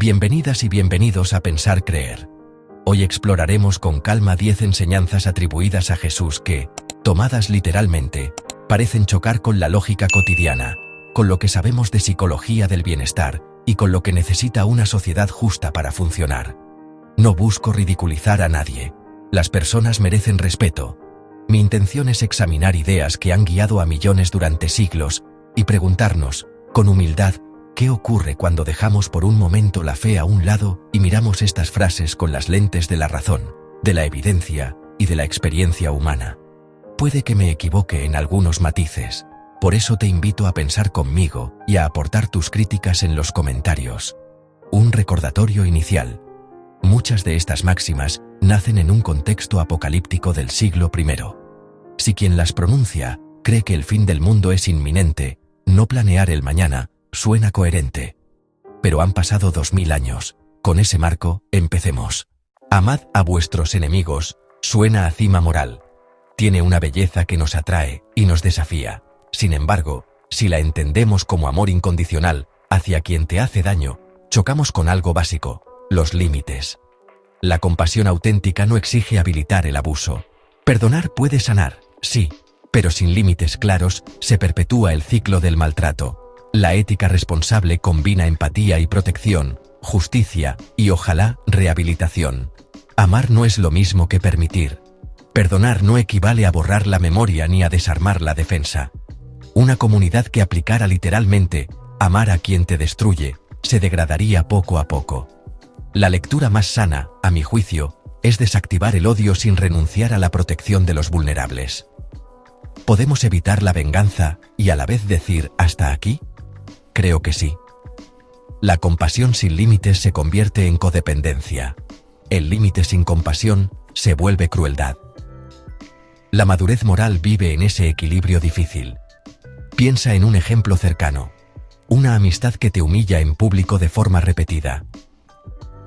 Bienvenidas y bienvenidos a Pensar Creer. Hoy exploraremos con calma 10 enseñanzas atribuidas a Jesús que, tomadas literalmente, parecen chocar con la lógica cotidiana, con lo que sabemos de psicología del bienestar y con lo que necesita una sociedad justa para funcionar. No busco ridiculizar a nadie. Las personas merecen respeto. Mi intención es examinar ideas que han guiado a millones durante siglos y preguntarnos, con humildad, ¿qué ocurre cuando dejamos por un momento la fe a un lado y miramos estas frases con las lentes de la razón, de la evidencia y de la experiencia humana? Puede que me equivoque en algunos matices, por eso te invito a pensar conmigo y a aportar tus críticas en los comentarios. Un recordatorio inicial. Muchas de estas máximas nacen en un contexto apocalíptico del siglo I. Si quien las pronuncia cree que el fin del mundo es inminente, no planear el mañana suena coherente. Pero han pasado 2000 años. Con ese marco, empecemos. Amad a vuestros enemigos, suena a cima moral. Tiene una belleza que nos atrae y nos desafía. Sin embargo, si la entendemos como amor incondicional hacia quien te hace daño, chocamos con algo básico: los límites. La compasión auténtica no exige habilitar el abuso. Perdonar puede sanar, sí, pero sin límites claros se perpetúa el ciclo del maltrato. La ética responsable combina empatía y protección, justicia y, ojalá, rehabilitación. Amar no es lo mismo que permitir. Perdonar no equivale a borrar la memoria ni a desarmar la defensa. Una comunidad que aplicara literalmente amar a quien te destruye se degradaría poco a poco. La lectura más sana, a mi juicio, es desactivar el odio sin renunciar a la protección de los vulnerables. ¿Podemos evitar la venganza y a la vez decir «hasta aquí»? Creo que sí. La compasión sin límites se convierte en codependencia. El límite sin compasión se vuelve crueldad. La madurez moral vive en ese equilibrio difícil. Piensa en un ejemplo cercano. Una amistad que te humilla en público de forma repetida.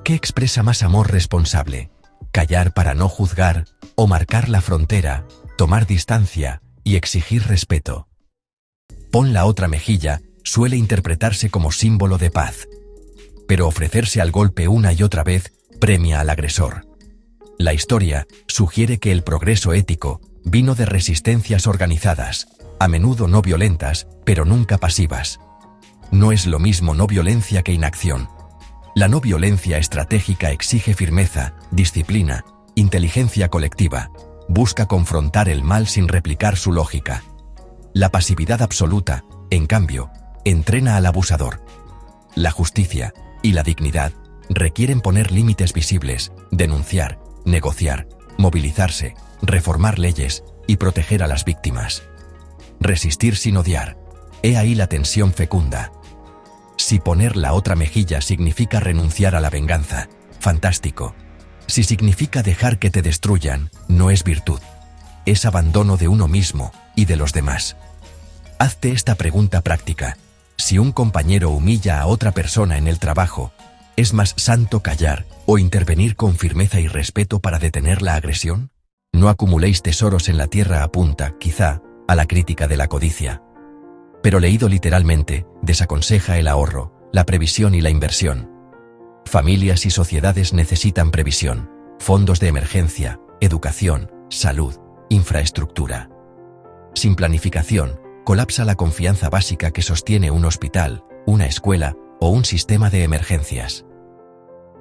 ¿Qué expresa más amor responsable? Callar para no juzgar, o marcar la frontera, tomar distancia y exigir respeto. Pon la otra mejilla suele interpretarse como símbolo de paz. Pero ofrecerse al golpe una y otra vez premia al agresor. La historia sugiere que el progreso ético vino de resistencias organizadas, a menudo no violentas, pero nunca pasivas. No es lo mismo no violencia que inacción. La no violencia estratégica exige firmeza, disciplina, inteligencia colectiva, busca confrontar el mal sin replicar su lógica. La pasividad absoluta, en cambio, entrena al abusador. La justicia y la dignidad requieren poner límites visibles, denunciar, negociar, movilizarse, reformar leyes y proteger a las víctimas. Resistir sin odiar. He ahí la tensión fecunda. Si poner la otra mejilla significa renunciar a la venganza, fantástico. Si significa dejar que te destruyan, no es virtud. Es abandono de uno mismo y de los demás. Hazte esta pregunta práctica. Si un compañero humilla a otra persona en el trabajo, ¿es más santo callar o intervenir con firmeza y respeto para detener la agresión? No acumuléis tesoros en la tierra apunta, quizá, a la crítica de la codicia. Pero leído literalmente, desaconseja el ahorro, la previsión y la inversión. Familias y sociedades necesitan previsión, fondos de emergencia, educación, salud, infraestructura. Sin planificación, colapsa la confianza básica que sostiene un hospital, una escuela o un sistema de emergencias.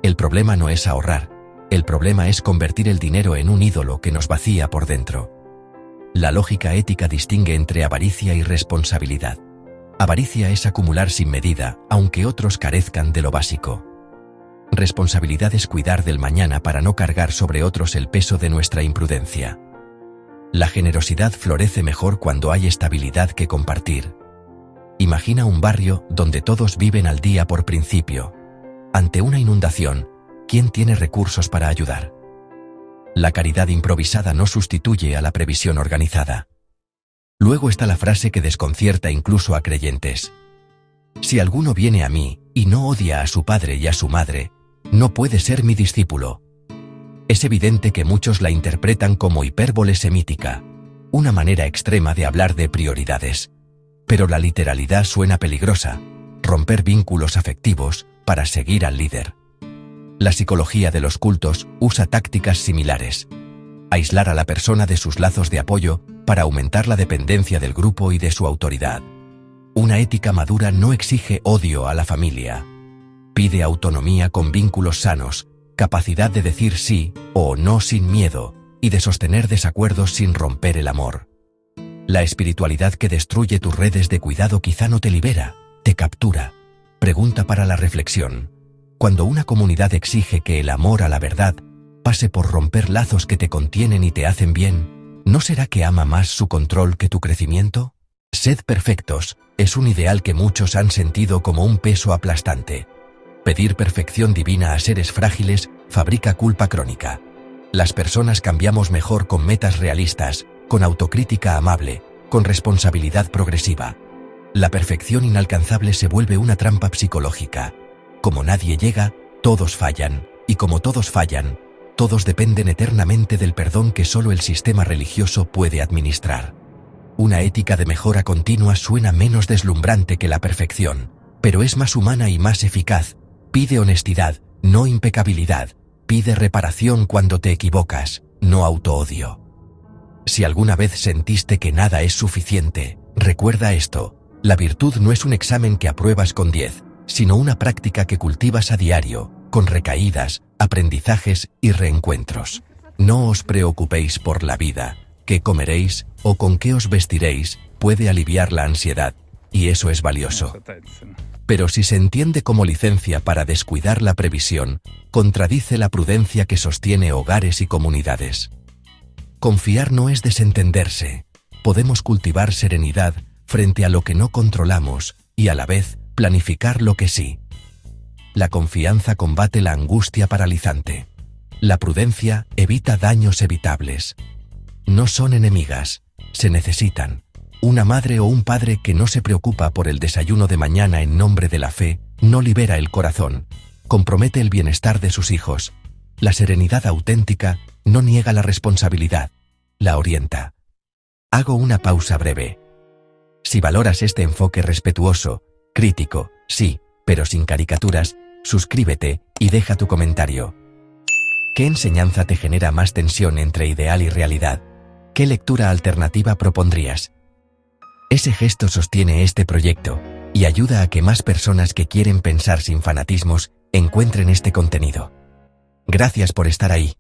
El problema no es ahorrar, el problema es convertir el dinero en un ídolo que nos vacía por dentro. La lógica ética distingue entre avaricia y responsabilidad. Avaricia es acumular sin medida, aunque otros carezcan de lo básico. Responsabilidad es cuidar del mañana para no cargar sobre otros el peso de nuestra imprudencia. La generosidad florece mejor cuando hay estabilidad que compartir. Imagina un barrio donde todos viven al día por principio. Ante una inundación, ¿quién tiene recursos para ayudar? La caridad improvisada no sustituye a la previsión organizada. Luego está la frase que desconcierta incluso a creyentes. Si alguno viene a mí y no odia a su padre y a su madre, no puede ser mi discípulo. Es evidente que muchos la interpretan como hipérbole semítica, una manera extrema de hablar de prioridades. Pero la literalidad suena peligrosa. Romper vínculos afectivos, para seguir al líder. La psicología de los cultos usa tácticas similares. Aislar a la persona de sus lazos de apoyo para aumentar la dependencia del grupo y de su autoridad. Una ética madura no exige odio a la familia. Pide autonomía con vínculos sanos, capacidad de decir sí o no sin miedo y de sostener desacuerdos sin romper el amor. La espiritualidad que destruye tus redes de cuidado quizá no te libera, te captura. Pregunta para la reflexión. Cuando una comunidad exige que el amor a la verdad pase por romper lazos que te contienen y te hacen bien, ¿no será que ama más su control que tu crecimiento? Sed perfectos es un ideal que muchos han sentido como un peso aplastante. Pedir perfección divina a seres frágiles fabrica culpa crónica. Las personas cambiamos mejor con metas realistas, con autocrítica amable, con responsabilidad progresiva. La perfección inalcanzable se vuelve una trampa psicológica. Como nadie llega, todos fallan, y como todos fallan, todos dependen eternamente del perdón que solo el sistema religioso puede administrar. Una ética de mejora continua suena menos deslumbrante que la perfección, pero es más humana y más eficaz. Pide honestidad, no impecabilidad. Pide reparación cuando te equivocas, no autoodio. Si alguna vez sentiste que nada es suficiente, recuerda esto: la virtud no es un examen que apruebas con 10, sino una práctica que cultivas a diario, con recaídas, aprendizajes y reencuentros. No os preocupéis por la vida, qué comeréis o con qué os vestiréis, puede aliviar la ansiedad, y eso es valioso. Pero si se entiende como licencia para descuidar la previsión, contradice la prudencia que sostiene hogares y comunidades. Confiar no es desentenderse. Podemos cultivar serenidad frente a lo que no controlamos y a la vez planificar lo que sí. La confianza combate la angustia paralizante. La prudencia evita daños evitables. No son enemigas, se necesitan. Una madre o un padre que no se preocupa por el desayuno de mañana en nombre de la fe, no libera el corazón, compromete el bienestar de sus hijos. La serenidad auténtica no niega la responsabilidad, la orienta. Hago una pausa breve. Si valoras este enfoque respetuoso, crítico, sí, pero sin caricaturas, suscríbete y deja tu comentario. ¿Qué enseñanza te genera más tensión entre ideal y realidad? ¿Qué lectura alternativa propondrías? Ese gesto sostiene este proyecto y ayuda a que más personas que quieren pensar sin fanatismos encuentren este contenido. Gracias por estar ahí.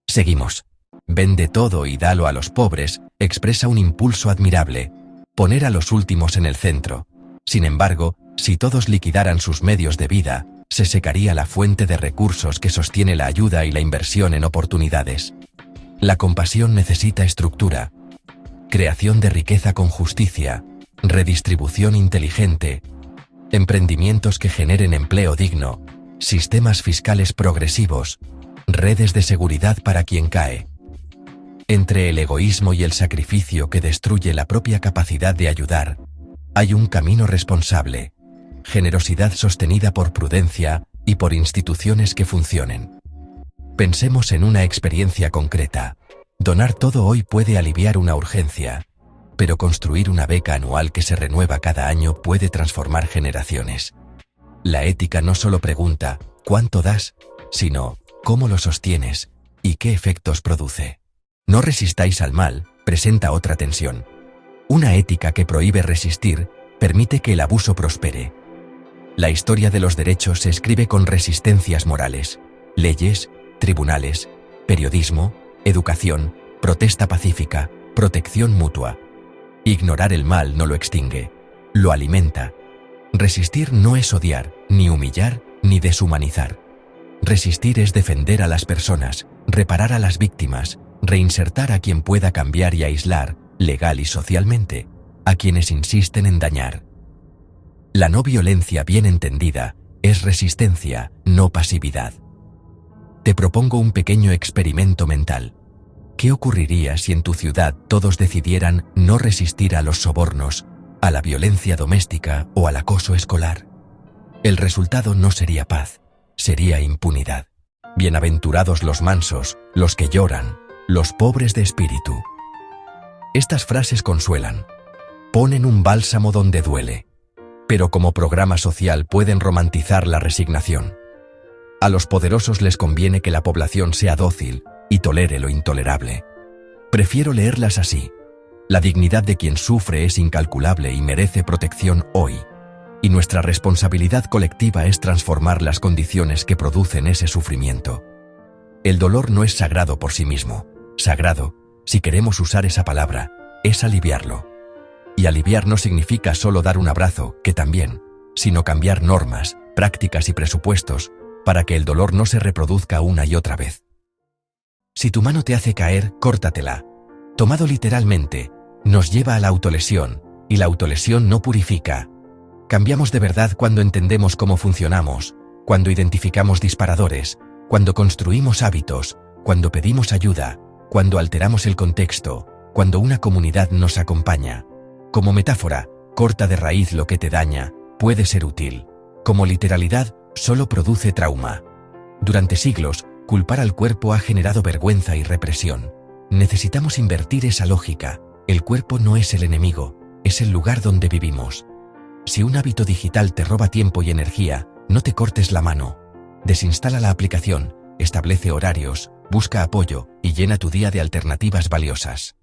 Seguimos. Vende todo y dalo a los pobres expresa un impulso admirable. Poner a los últimos en el centro. Sin embargo, si todos liquidaran sus medios de vida, se secaría la fuente de recursos que sostiene la ayuda y la inversión en oportunidades. La compasión necesita estructura. Creación de riqueza con justicia, redistribución inteligente, emprendimientos que generen empleo digno, sistemas fiscales progresivos, redes de seguridad para quien cae. Entre el egoísmo y el sacrificio que destruye la propia capacidad de ayudar, hay un camino responsable, generosidad sostenida por prudencia y por instituciones que funcionen. Pensemos en una experiencia concreta. Donar todo hoy puede aliviar una urgencia, pero construir una beca anual que se renueva cada año puede transformar generaciones. La ética no solo pregunta ¿cuánto das?, sino ¿cómo lo sostienes y qué efectos produce? No resistáis al mal, presenta otra tensión. Una ética que prohíbe resistir permite que el abuso prospere. La historia de los derechos se escribe con resistencias morales, leyes, tribunales, periodismo, educación, protesta pacífica, protección mutua. Ignorar el mal no lo extingue, lo alimenta. Resistir no es odiar, ni humillar, ni deshumanizar. Resistir es defender a las personas, reparar a las víctimas, reinsertar a quien pueda cambiar y aislar, legal y socialmente, a quienes insisten en dañar. La no violencia bien entendida es resistencia, no pasividad. Te propongo un pequeño experimento mental. ¿Qué ocurriría si en tu ciudad todos decidieran no resistir a los sobornos, a la violencia doméstica o al acoso escolar? El resultado no sería paz, sería impunidad. Bienaventurados los mansos, los que lloran, los pobres de espíritu. Estas frases consuelan, ponen un bálsamo donde duele, pero como programa social pueden romantizar la resignación. A los poderosos les conviene que la población sea dócil y tolere lo intolerable. Prefiero leerlas así. La dignidad de quien sufre es incalculable y merece protección hoy. Y nuestra responsabilidad colectiva es transformar las condiciones que producen ese sufrimiento. El dolor no es sagrado por sí mismo. Sagrado, si queremos usar esa palabra, es aliviarlo. Y aliviar no significa solo dar un abrazo, que también, sino cambiar normas, prácticas y presupuestos para que el dolor no se reproduzca una y otra vez. Si tu mano te hace caer, córtatela. Tomado literalmente, nos lleva a la autolesión, y la autolesión no purifica. Cambiamos de verdad cuando entendemos cómo funcionamos, cuando identificamos disparadores, cuando construimos hábitos, cuando pedimos ayuda, cuando alteramos el contexto, cuando una comunidad nos acompaña. Como metáfora, corta de raíz lo que te daña, puede ser útil. Como literalidad, solo produce trauma. Durante siglos, culpar al cuerpo ha generado vergüenza y represión. Necesitamos invertir esa lógica. El cuerpo no es el enemigo, es el lugar donde vivimos. Si un hábito digital te roba tiempo y energía, no te cortes la mano. Desinstala la aplicación, establece horarios, busca apoyo y llena tu día de alternativas valiosas.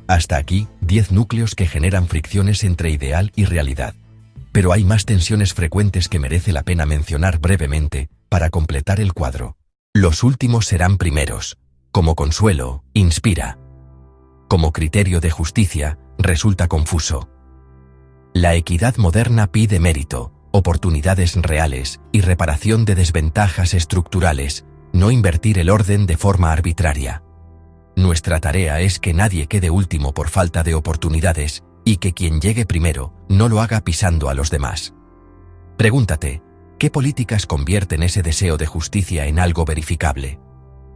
Hasta aquí, 10 núcleos que generan fricciones entre ideal y realidad. Pero hay más tensiones frecuentes que merece la pena mencionar brevemente para completar el cuadro. Los últimos serán primeros. Como consuelo, inspira. Como criterio de justicia, resulta confuso. La equidad moderna pide mérito, oportunidades reales y reparación de desventajas estructurales, no invertir el orden de forma arbitraria. Nuestra tarea es que nadie quede último por falta de oportunidades y que quien llegue primero no lo haga pisando a los demás. Pregúntate, ¿qué políticas convierten ese deseo de justicia en algo verificable?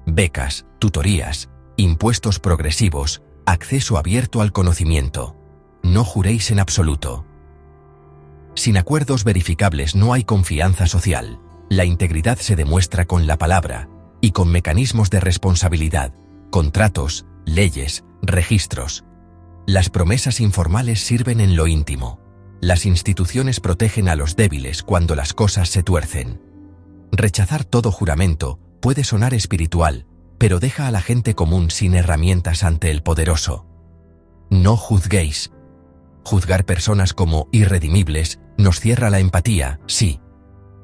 Becas, tutorías, impuestos progresivos, acceso abierto al conocimiento. No juréis en absoluto. Sin acuerdos verificables no hay confianza social. La integridad se demuestra con la palabra y con mecanismos de responsabilidad, contratos, leyes, registros. Las promesas informales sirven en lo íntimo. Las instituciones protegen a los débiles cuando las cosas se tuercen. Rechazar todo juramento puede sonar espiritual, pero deja a la gente común sin herramientas ante el poderoso. No juzguéis. Juzgar personas como irredimibles nos cierra la empatía, sí.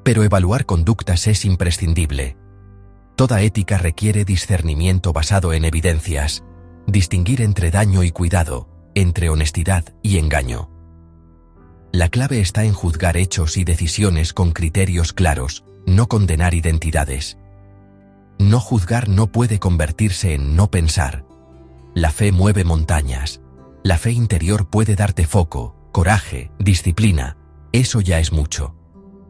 Pero evaluar conductas es imprescindible. Toda ética requiere discernimiento basado en evidencias, distinguir entre daño y cuidado, entre honestidad y engaño. La clave está en juzgar hechos y decisiones con criterios claros, no condenar identidades. No juzgar no puede convertirse en no pensar. La fe mueve montañas. La fe interior puede darte foco, coraje, disciplina. Eso ya es mucho.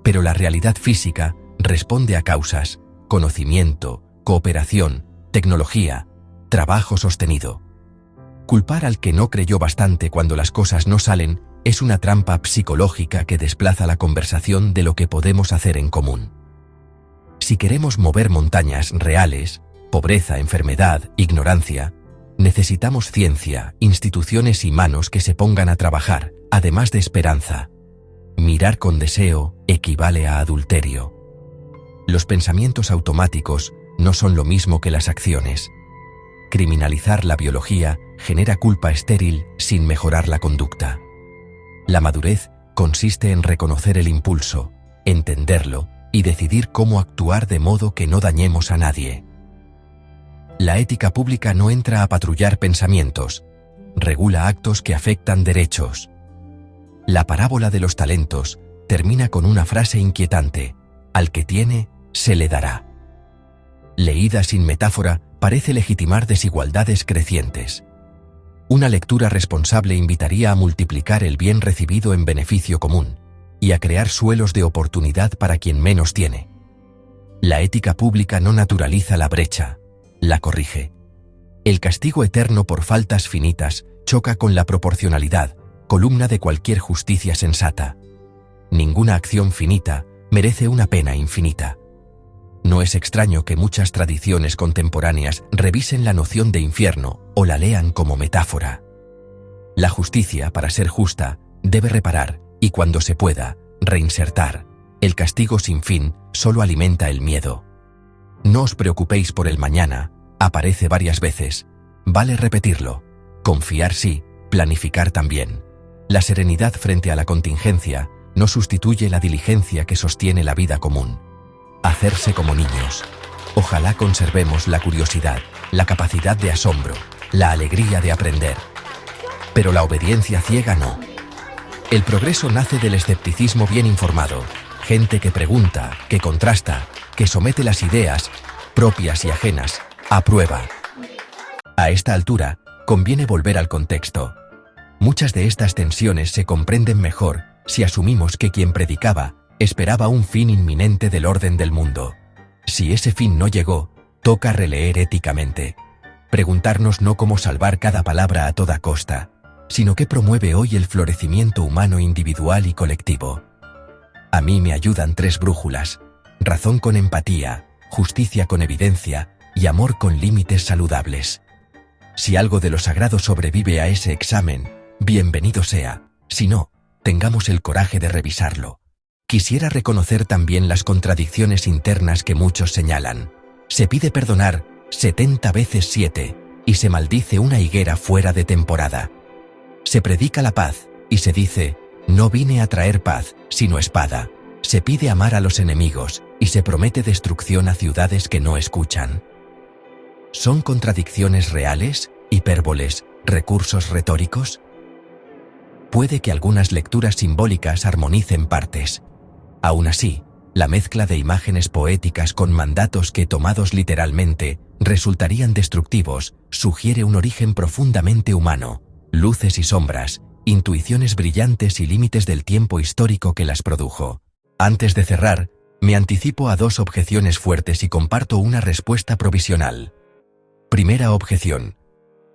Pero la realidad física responde a causas, conocimiento, cooperación, tecnología, trabajo sostenido. Culpar al que no creyó bastante cuando las cosas no salen es una trampa psicológica que desplaza la conversación de lo que podemos hacer en común. Si queremos mover montañas reales, pobreza, enfermedad, ignorancia, necesitamos ciencia, instituciones y manos que se pongan a trabajar, además de esperanza. Mirar con deseo equivale a adulterio. Los pensamientos automáticos no son lo mismo que las acciones. Criminalizar la biología genera culpa estéril sin mejorar la conducta. La madurez consiste en reconocer el impulso, entenderlo y decidir cómo actuar de modo que no dañemos a nadie. La ética pública no entra a patrullar pensamientos, regula actos que afectan derechos. La parábola de los talentos termina con una frase inquietante: al que tiene, se le dará. Leída sin metáfora, parece legitimar desigualdades crecientes. Una lectura responsable invitaría a multiplicar el bien recibido en beneficio común y a crear suelos de oportunidad para quien menos tiene. La ética pública no naturaliza la brecha, la corrige. El castigo eterno por faltas finitas choca con la proporcionalidad, columna de cualquier justicia sensata. Ninguna acción finita merece una pena infinita. No es extraño que muchas tradiciones contemporáneas revisen la noción de infierno o la lean como metáfora. La justicia, para ser justa, debe reparar, Y cuando se pueda, reinsertar. El castigo sin fin solo alimenta el miedo. No os preocupéis por el mañana, aparece varias veces. Vale repetirlo. Confiar sí, planificar también. La serenidad frente a la contingencia no sustituye la diligencia que sostiene la vida común. Hacerse como niños. Ojalá conservemos la curiosidad, la capacidad de asombro, la alegría de aprender. Pero la obediencia ciega no. El progreso nace del escepticismo bien informado, gente que pregunta, que contrasta, que somete las ideas, propias y ajenas, a prueba. A esta altura, conviene volver al contexto. Muchas de estas tensiones se comprenden mejor si asumimos que quien predicaba esperaba un fin inminente del orden del mundo. Si ese fin no llegó, toca releer éticamente. Preguntarnos no cómo salvar cada palabra a toda costa, sino qué promueve hoy el florecimiento humano individual y colectivo. A mí me ayudan 3 brújulas: razón con empatía, justicia con evidencia y amor con límites saludables. Si algo de lo sagrado sobrevive a ese examen, bienvenido sea; si no, tengamos el coraje de revisarlo. Quisiera reconocer también las contradicciones internas que muchos señalan. Se pide perdonar 70 veces 7 y se maldice una higuera fuera de temporada. Se predica la paz y se dice: no vine a traer paz, sino espada. Se pide amar a los enemigos y se promete destrucción a ciudades que no escuchan. ¿Son contradicciones reales, hipérboles, recursos retóricos? Puede que algunas lecturas simbólicas armonicen partes. Aún así, la mezcla de imágenes poéticas con mandatos que, tomados literalmente, resultarían destructivos, sugiere un origen profundamente humano, luces y sombras, intuiciones brillantes y límites del tiempo histórico que las produjo. Antes de cerrar, me anticipo a 2 objeciones fuertes y comparto una respuesta provisional. Primera objeción.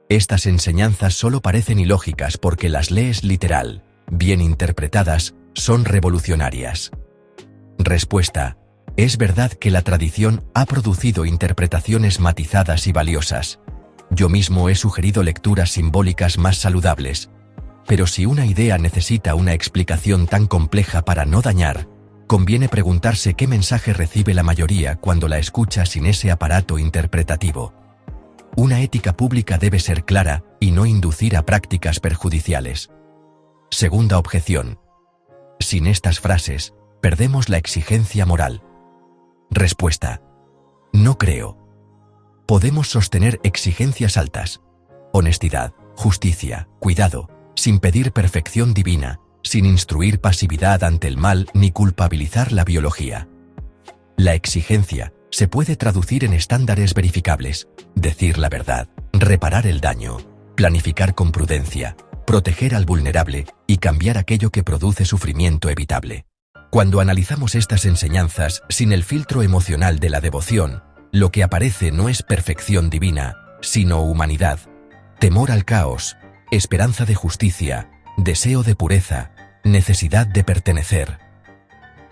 Estas enseñanzas solo parecen ilógicas porque las lees literal. Bien interpretadas, son revolucionarias. Respuesta. Es verdad que la tradición ha producido interpretaciones matizadas y valiosas. Yo mismo he sugerido lecturas simbólicas más saludables. Pero si una idea necesita una explicación tan compleja para no dañar, conviene preguntarse qué mensaje recibe la mayoría cuando la escucha sin ese aparato interpretativo. Una ética pública debe ser clara y no inducir a prácticas perjudiciales. Segunda objeción. Sin estas frases, perdemos la exigencia moral. Respuesta. No creo. Podemos sostener exigencias altas: honestidad, justicia, cuidado, sin pedir perfección divina, sin instruir pasividad ante el mal ni culpabilizar la biología. La exigencia se puede traducir en estándares verificables: decir la verdad, reparar el daño, planificar con prudencia, proteger al vulnerable y cambiar aquello que produce sufrimiento evitable. Cuando analizamos estas enseñanzas sin el filtro emocional de la devoción, lo que aparece no es perfección divina, sino humanidad, temor al caos, esperanza de justicia, deseo de pureza, necesidad de pertenecer.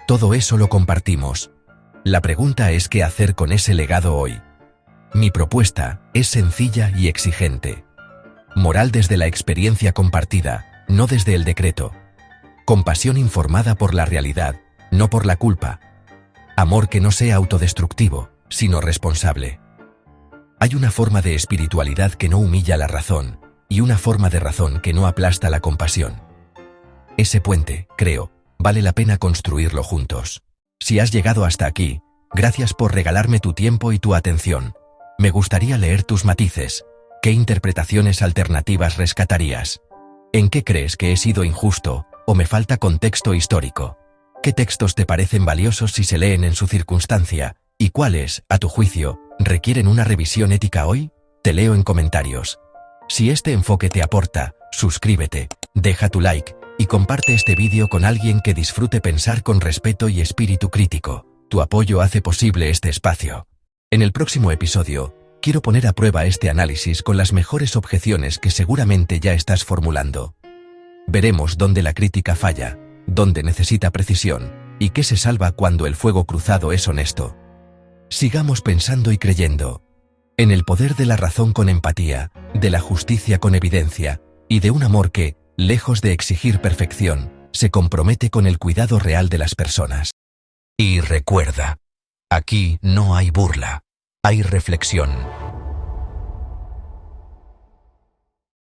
Todo eso lo compartimos. La pregunta es qué hacer con ese legado hoy. Mi propuesta es sencilla y exigente. Moral desde la experiencia compartida, no desde el decreto. Compasión informada por la realidad, no por la culpa. Amor que no sea autodestructivo, sino responsable. Hay una forma de espiritualidad que no humilla la razón, y una forma de razón que no aplasta la compasión. Ese puente, creo, vale la pena construirlo juntos. Si has llegado hasta aquí, gracias por regalarme tu tiempo y tu atención. Me gustaría leer tus matices. ¿Qué interpretaciones alternativas rescatarías? ¿En qué crees que he sido injusto, o me falta contexto histórico? ¿Qué textos te parecen valiosos si se leen en su circunstancia? ¿Y cuáles, a tu juicio, requieren una revisión ética hoy? Te leo en comentarios. Si este enfoque te aporta, suscríbete, deja tu like y comparte este vídeo con alguien que disfrute pensar con respeto y espíritu crítico. Tu apoyo hace posible este espacio. En el próximo episodio, quiero poner a prueba este análisis con las mejores objeciones que seguramente ya estás formulando. Veremos dónde la crítica falla, dónde necesita precisión, y qué se salva cuando el fuego cruzado es honesto. Sigamos pensando y creyendo en el poder de la razón con empatía, de la justicia con evidencia, y de un amor que, lejos de exigir perfección, se compromete con el cuidado real de las personas. Y recuerda, aquí no hay burla, hay reflexión.